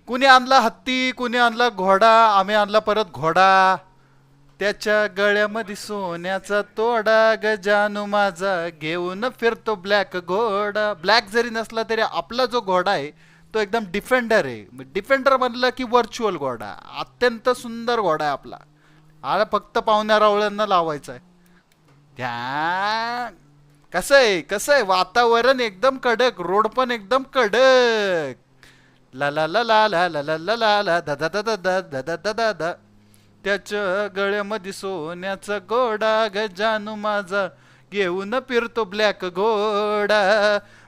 कुणी आणला हत्ती, कुणी आणला घोडा, आम्ही आणला परत घोडा. त्याच्या गळ्यामध्ये सोन्याचा तोडा, गजानू माझा घेऊन फिरतो ब्लॅक घोडा. ब्लॅक जरी नसला तरी आपला जो घोडा आहे तो एकदम डिफेंडर आहे. डिफेंडर म्हणलं की व्हर्च्युअल घोडा, अत्यंत सुंदर घोडा आहे आपला. आला फक्त पाहुण्या रावळ्यांना लावायचा आहे. त्या कसं आहे वातावरण एकदम कडक, रोड पण एकदम कडक. ला ला ला ला ला ला ला ला ला ला दा दा दा दा दा दा दा दा दा. त्याच्या गळ्यामध्ये सोन्याचा घोडा, गजानू माझा घेऊन फिरतो ब्लॅक घोडा.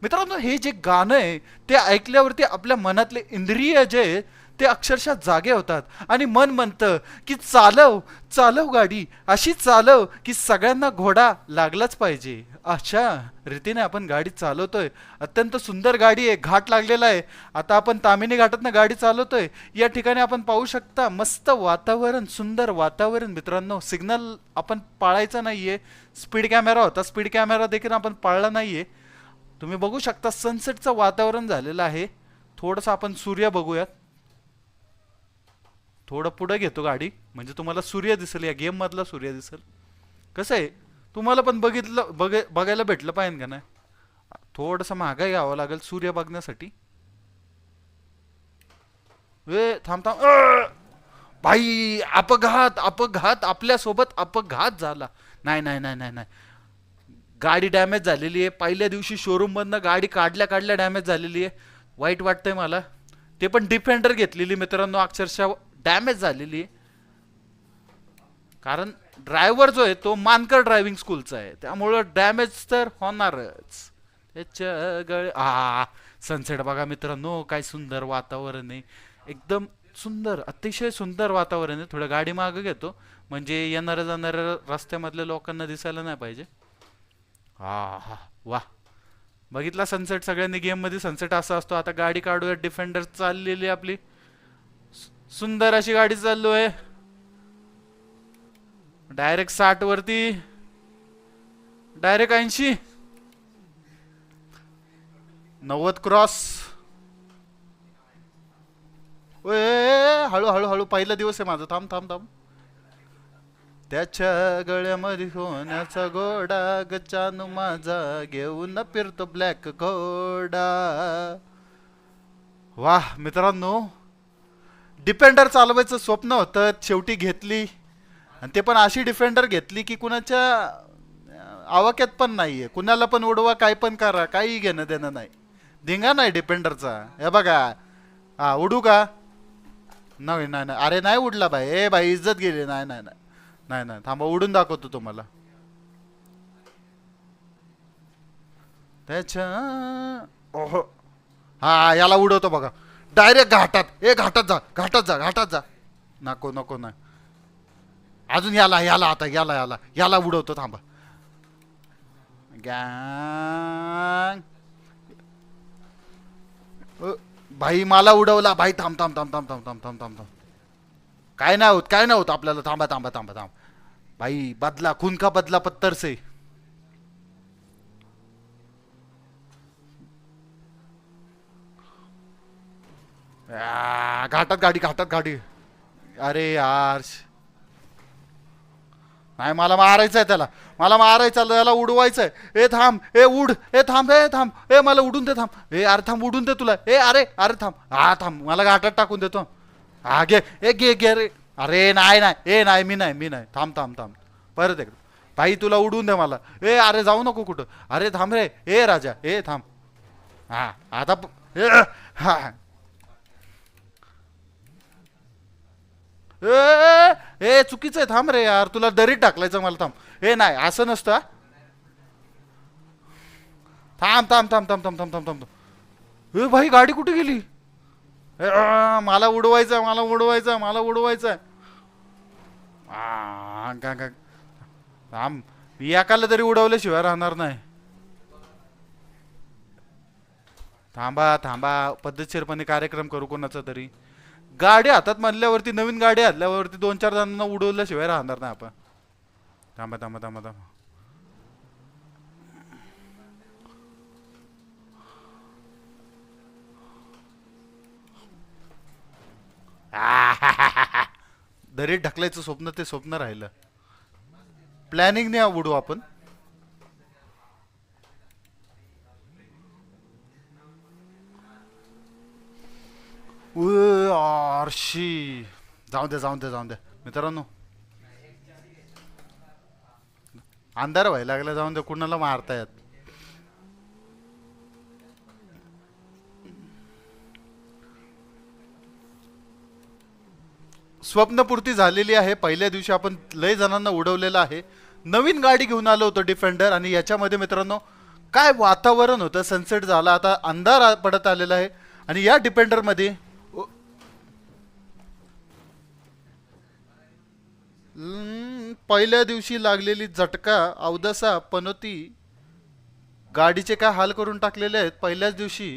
मित्रांनो, हे जे गाणं आहे ते ऐकल्यावरती आपल्या मनातले इंद्रिय जे आहे, ते अक्षरशः जागे होतात आणि मन म्हणतं की चालव चालव गाडी, अशी चालव की सगळ्यांना घोडा लागलाच पाहिजे. अशा रीतीने आपण गाडी चालवतोय. अत्यंत सुंदर गाडी आहे, घाट लागलेला आहे. आता आपण तामिनी घाटातनं गाडी चालवतोय. या ठिकाणी आपण पाहू शकता मस्त वातावरण, सुंदर वातावरण. मित्रांनो, सिग्नल आपण पाळायचा नाहीये. स्पीड कॅमेरा होता, स्पीड कॅमेरा देखील आपण पाळला नाहीये. तुम्ही बघू शकता सनसेटचं वातावरण झालेलं आहे. थोडंसं आपण सूर्य बघूयात. थोडं पुढे घेतो गाडी, म्हणजे तुम्हाला सूर्य दिसेल, या गेम मधला सूर्य दिसेल. कसं आहे, तुम्हाला पण बघायला भेटलं पाहिजे का नाही. थोडंसं महागाई घ्यावं लागेल सूर्य बघण्यासाठी. थांब थांब, भाई अपघात अपघात, आपल्यासोबत अपघात झाला. नाही नाही नाही नाही नाही, गाडी डॅमेज झालेली आहे. पहिल्या दिवशी शोरूम मधनं गाडी काढल्या काढल्या डॅमेज झालेली आहे. वाईट वाटतंय मला. ते पण डिफेंडर घेतलेली मित्रांनो, अक्षरशः डॅमेज झालेली आहे. कारण ड्रायव्हर जो आहे तो मानकर ड्रायव्हिंग स्कूलचा आहे, त्यामुळं डॅमेज तर होणारच. त्याच्या गळे सनसेट बघा मित्रांनो, काय सुंदर वातावरण आहे. एकदम सुंदर, अतिशय सुंदर वातावरण आहे. थोडं गाडी मागं घेतो, म्हणजे येणाऱ्या जाणाऱ्या रस्त्यामधल्या लोकांना दिसायला नाही पाहिजे. हा वा, बघितला सनसेट. सगळ्यांनी गेम मध्ये सनसेट असा असतो. आता गाडी काढूया. डिफेंडर चाललेली आपली, सुंदर अशी गाडी चाललोय. डायरेक्ट 60 वरती, डायरेक्ट 80, 90 क्रॉस. हळू हळू हळू, पहिला दिवस आहे माझा. थांब थांब थांब. त्याच्या गळ्यामध्ये होण्याचा घोडा, गचानू माझा घेऊन फिरतो ब्लॅक घोडा. वाह मित्रांनो, डिफेंडर चालवायचं स्वप्न होतं, शेवटी घेतली. आणि ते पण अशी डिफेंडर घेतली की कुणाच्या आवाक्यात पण नाहीये. कुणाला पण उडवा, काय पण करा, काही घेणं देणं नाही. धिंगा नाही डिफेंडरचा. हे बघा, उडू का? नाही नाही नाही, अरे नाही उडला भाई. भाई इज्जत गेली. नाही नाही नाही नाही नाही, थांबा, उडून दाखवतो तुम्हाला. त्याच्या ओहो, याला उडवतो बघा. डायरेक्ट घाटात. घाटात जा, घाटात जा, घाटात जा. नको नको नाही, अजून याला याला आता याला याला याला उडवतो. थांबा. गँग भाई, मला उडवला भाई. थांब थांब थांब थांब थांब थांब थांब थांब थांब. काय नाही होत, काय नाही होत आपल्याला. थांबा थांबा थांबा थांब भाई. बदला खून का बदला पत्थर से. घाटात गाडी, घाटात गाडी. अरे यार, नाही, मला मारायचं आहे त्याला. मला मारायचं, त्याला उडवायचं आहे. थांब, उड. थांब, थांब. मला उडून दे. थांब. अरे थांब, उडून दे तुला. अरे अरे थांब. थांब, मला घाटात टाकून देतो. घे घे घे रे. अरे नाही नाही, नाही, मी नाही, मी नाही. थांब थांब थांब, परत एकदा. भाई तुला उडून दे मला. अरे जाऊ नको कुठं. अरे थांब रे. राजा, थांब. आता हा. चुकीचं आहे. थांब रे यार, तुला दरीत टाकलायचं मला. थांब. नाही, असं नसतं. थांब थांब थांब थांब थांब थांब थांब थांब. भाई गाडी कुठे गेली? मला उडवायचं, मला उडवायचं, मला उडवायचं. थांब, मी एकाला तरी उडवल्याशिवाय राहणार नाही. थांबा थांबा, पद्धतशीरपणे कार्यक्रम करू कोणाचा तरी. गाडी हातात म्हणल्यावरती, नवीन गाडी हातल्यावरती 2-4 जणांना उडवल्याशिवाय राहणार नाही आपण. थांबा थांबा थांबा थांबा. दरीत ढकलायचं स्वप्न ते स्वप्न राहिलं. प्लॅनिंगने उडू आपण. आरशी. जाऊ दे जाऊ दे जाऊ दे मित्रांनो. अंधार व्हायला लागला, जाऊन दे, कुणाला मारतायत. स्वप्नपूर्ती झालेली आहे. पहिल्या दिवशी आपण लय जणांना उडवलेलं आहे. नवीन गाडी घेऊन आलो होतो डिफेंडर, आणि याच्यामध्ये मित्रांनो काय वातावरण होतं. सनसेट झाला, आता अंधार पडत आलेला आहे. आणि या डिफेंडरमध्ये पहिल्या दिवशी लागलेली झटका अवदसा पनोती गाडीचे काय हाल करून टाकलेले आहेत पहिल्याच दिवशी.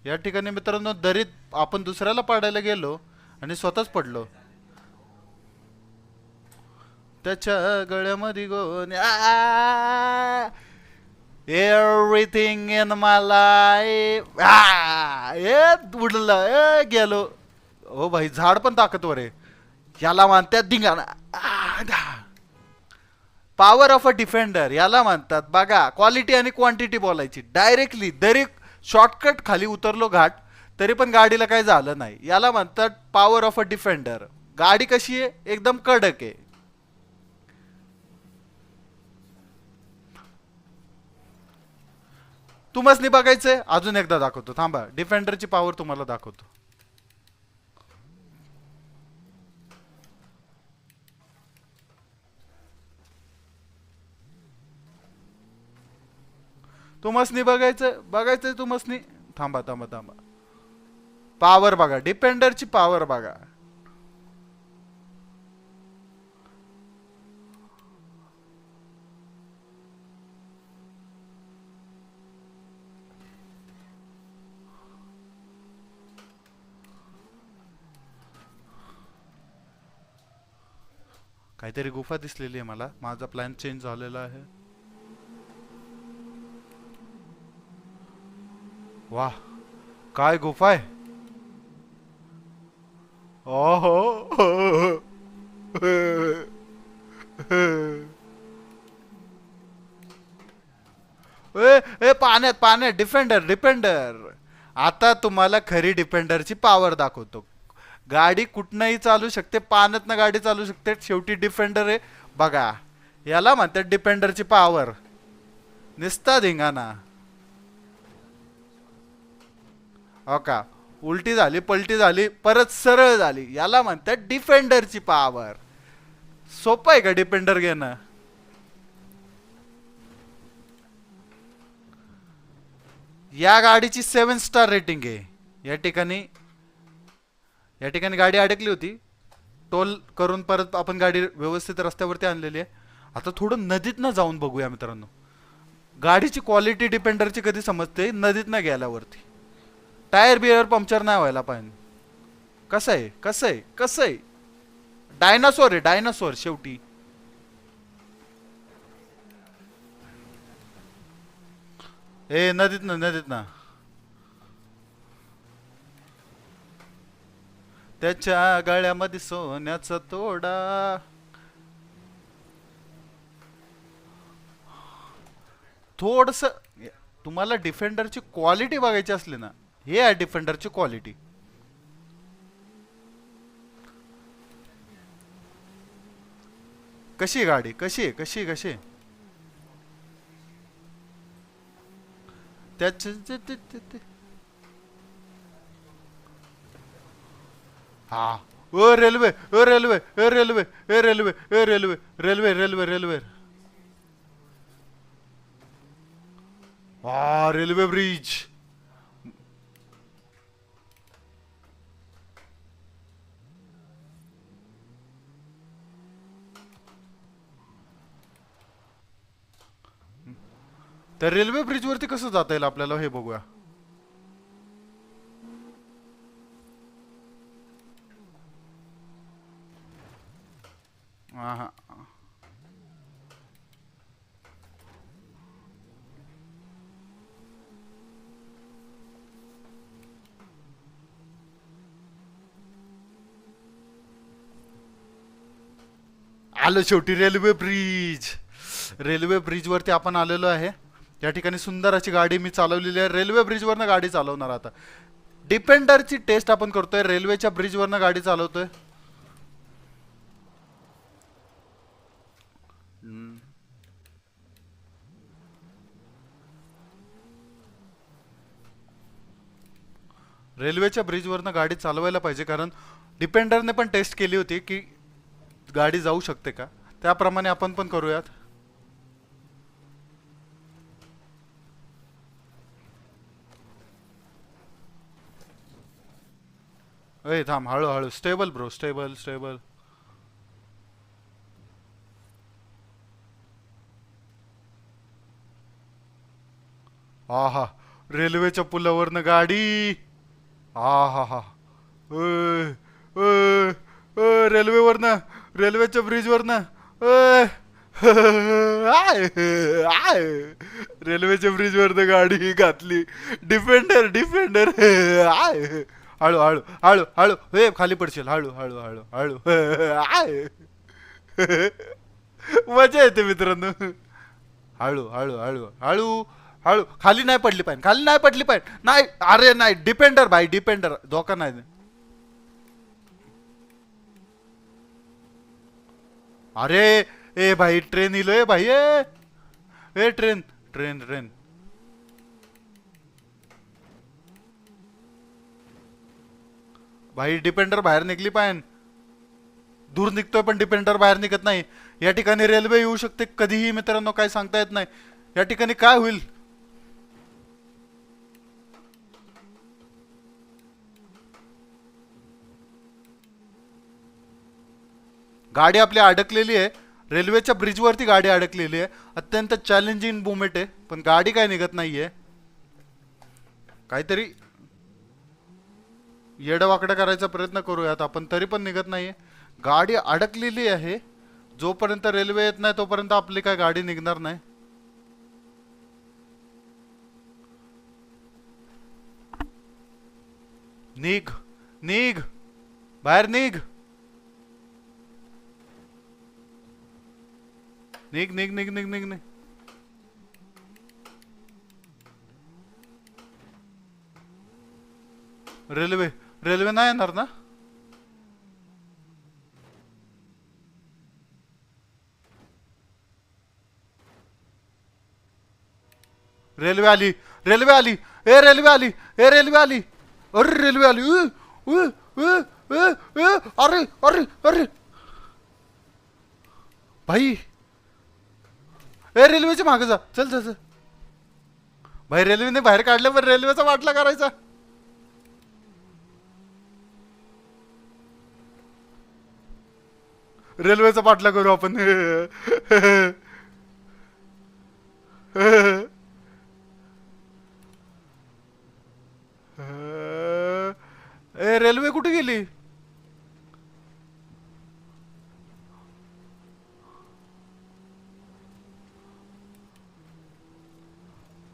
या ठिकाणी मित्रांनो दरीत आपण दुसऱ्याला पाडायला गेलो आणि स्वतःच पडलो. त्याच्या गळ्यामध्ये गोण्या. Everything in my life. उडलं गेलो. हो भाई, झाड पण ताकदवर आहे. याला म्हणतात धिंगाणा. पॉवर ऑफ अ डिफेंडर याला म्हणतात. बघा, क्वालिटी आणि क्वांटिटी बोलायची डायरेक्टली. दरी शॉर्टकट खाली उतरलो घाट, तरी पण गाडीला काही झालं नाही. याला म्हणतात पॉवर ऑफ अ डिफेंडर. गाडी कशी आहे? एकदम कडक आहे. तुम्हाला बघायचंय? अजून एकदा दाखवतो थांबा. डिफेंडरची पॉवर तुम्हाला दाखवतो. तुम्हाला बघायचंय तुम्हाला. थांबा थांबा थांबा. पॉवर बघा, डिफेंडरची पॉवर बघा. काहीतरी गुफा दिसलेली आहे मला. माझा प्लॅन चेंज झालेला आहे. वाह, काय गुफा आहे. ओहो. पाण्यात पाण्यात. Defender defender. आता तुम्हाला खरी डिफेंडरची पॉवर दाखवतो. गाडी कुठनंही चालू शकते, पाण्यातनं गाडी चालू शकते, शेवटी डिफेंडर आहे. बघा, याला म्हणतात डिफेंडरची पॉवर. निस्ता धिंगाणा. हो का, उलटी झाली, पलटी झाली, परत सरळ झाली, याला म्हणतात डिफेंडरची पॉवर. सोपं आहे का डिफेंडर घेणं? या गाडीची 7 स्टार रेटिंग आहे. या ठिकाणी गाडी अडकली होती. टोल करून परत आपण गाडी व्यवस्थित रस्त्यावरती आणलेली आहे. आता थोडं नदीतनं जाऊन बघूया मित्रांनो. गाडीची क्वालिटी डिफेंडरची कधी समजते? नदीतनं गेल्यावरती. टायर बियर पंक्चर नाही व्हायला पाहिजे. कसं आहे कसं आहे कसं आहे? डायनासोर आहे, डायनासोर शेवटी. नदीतनं. त्याच्या गळ्यामध्ये सोन्याचा तोडा. थोडस तुम्हाला डिफेंडरची क्वालिटी बघायची असली ना, हे आहे डिफेंडरची क्वालिटी. कशी गाडी, कशी त्याच्या. हा. ओ रेल्वे, ओ रेल्वे, ओ रेल्वे, ओ रेल्वे, ओ रेल्वे, रेल्वे रेल्वे रेल्वे. हा, रेल्वे ब्रिज. तर रेल्वे ब्रिज वरती कसं जाता येईल आपल्याला हे बघूया. हा. आलो शेवटी रेल्वे ब्रिज. रेल्वे ब्रिज वरती आपण आलेलो आहे. या ठिकाणी सुंदर अशी गाडी मी चालवलेली आहे. रेल्वे ब्रिज वरनं गाडी चालवणार आता. डिपेंडरची टेस्ट आपण करतोय. रेल्वेच्या ब्रिज वरनं गाडी चालवतोय. रेल्वेच्या ब्रिजवरनं गाडी चालवायला पाहिजे, कारण डिपेंडरने पण टेस्ट केली होती की गाडी जाऊ शकते का. त्याप्रमाणे आपण पण करूयात. ए थांब, हळूहळू. Stable bro, stable stable. हा हा, रेल्वेच्या पुलावरनं गाडी. हा हा हा. रेल्वेवरनं, रेल्वेच्या ब्रिजवरनं. रेल्वेच्या ब्रिजवरनं गाडी घातली. Defender defender. हळू हळू हळू हळू. हे खाली पडशील. हळू हळू हळू हळू. मजा येते मित्रांनो. हळू हळू हळू हळू हळू. खाली नाही पडली पाहिजे, खाली नाही पडली पाहिजे. नाही, अरे नाही. डिपेंडर भाई, डिपेंडर. धोका नाही. अरे ए भाई, ट्रेन इलोय भाई. ए ट्रेन ट्रेन ट्रेन. भाई डिपेंडर बाहेर निघली पाहिजे. दूर निघतोय पण डिपेंडर बाहेर निघत नाही. या ठिकाणी रेल्वे येऊ शकते कधीही मित्रांनो, काय सांगता येत नाही. या ठिकाणी काय होईल. गाडी आपली अडकलेली आहे. रेल्वेच्या ब्रिजवरती गाडी अडकलेली आहे. अत्यंत चॅलेंजिंग मोमेंट आहे, पण गाडी काय निघत नाहीये. काहीतरी येडवाकडं करायचा प्रयत्न करूयात आपण, तरी पण निघत नाहीये. गाडी अडकलेली आहे. जोपर्यंत रेल्वे येत नाही तोपर्यंत आपली काय गाडी निघणार नाही. निघ निघ, बाहेर निघ. निघ निघ निघ निघ निघ निघ. रेल्वे, रेल्वे नाही येणार ना. रेल्वे आली, रेल्वे आली. ए रेल्वे आली, ए रेल्वे आली. अरे रेल्वे आली. अरे अरे अरे भाई. ए रेल्वेच्या मागे जा. चल चल चल भाई. रेल्वेने बाहेर काढलं, पण रेल्वेचा वाटला करायचा. रेल्वेचा पाठला करू आपण. ए रेल्वे कुठे गेली.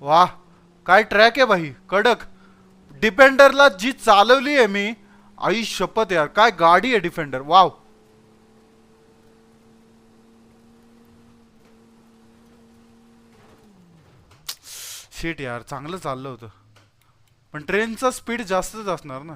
वाह, काय ट्रॅक आहे भाई, कडक. डिफेंडरला जी चालवली आहे मी, आई शपथ यार, काय गाडी आहे डिफेंडर. वाव. शिट यार, चांगलं चाललं होतं, पण ट्रेनचा स्पीड जास्तच असणार ना.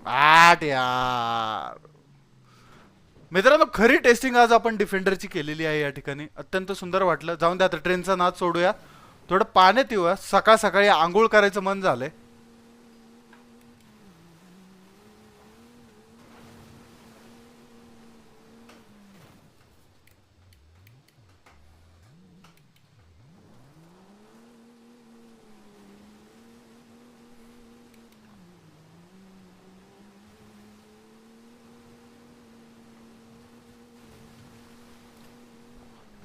आट यार. मित्रांनो, खरी टेस्टिंग आज आपण डिफेंडरची केलेली आहे. या ठिकाणी अत्यंत सुंदर वाटलं. जाऊन द्या, आता ट्रेनचा नाद सोडूया. थोडं पाण्यात येऊया. सकाळ सकाळी आंघोळ करायचं मन झालंय.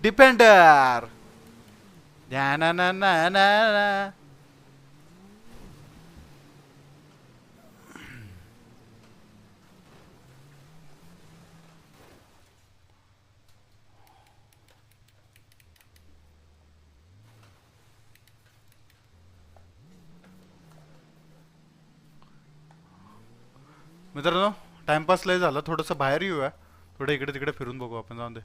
डिफेंडर. ना ना ना ना. मित्रांनो टाइमपास लय झाला, थोडंसं बाहेर येऊया, थोडं इकडे तिकडे फिरून बघू आपण, जाऊन दे.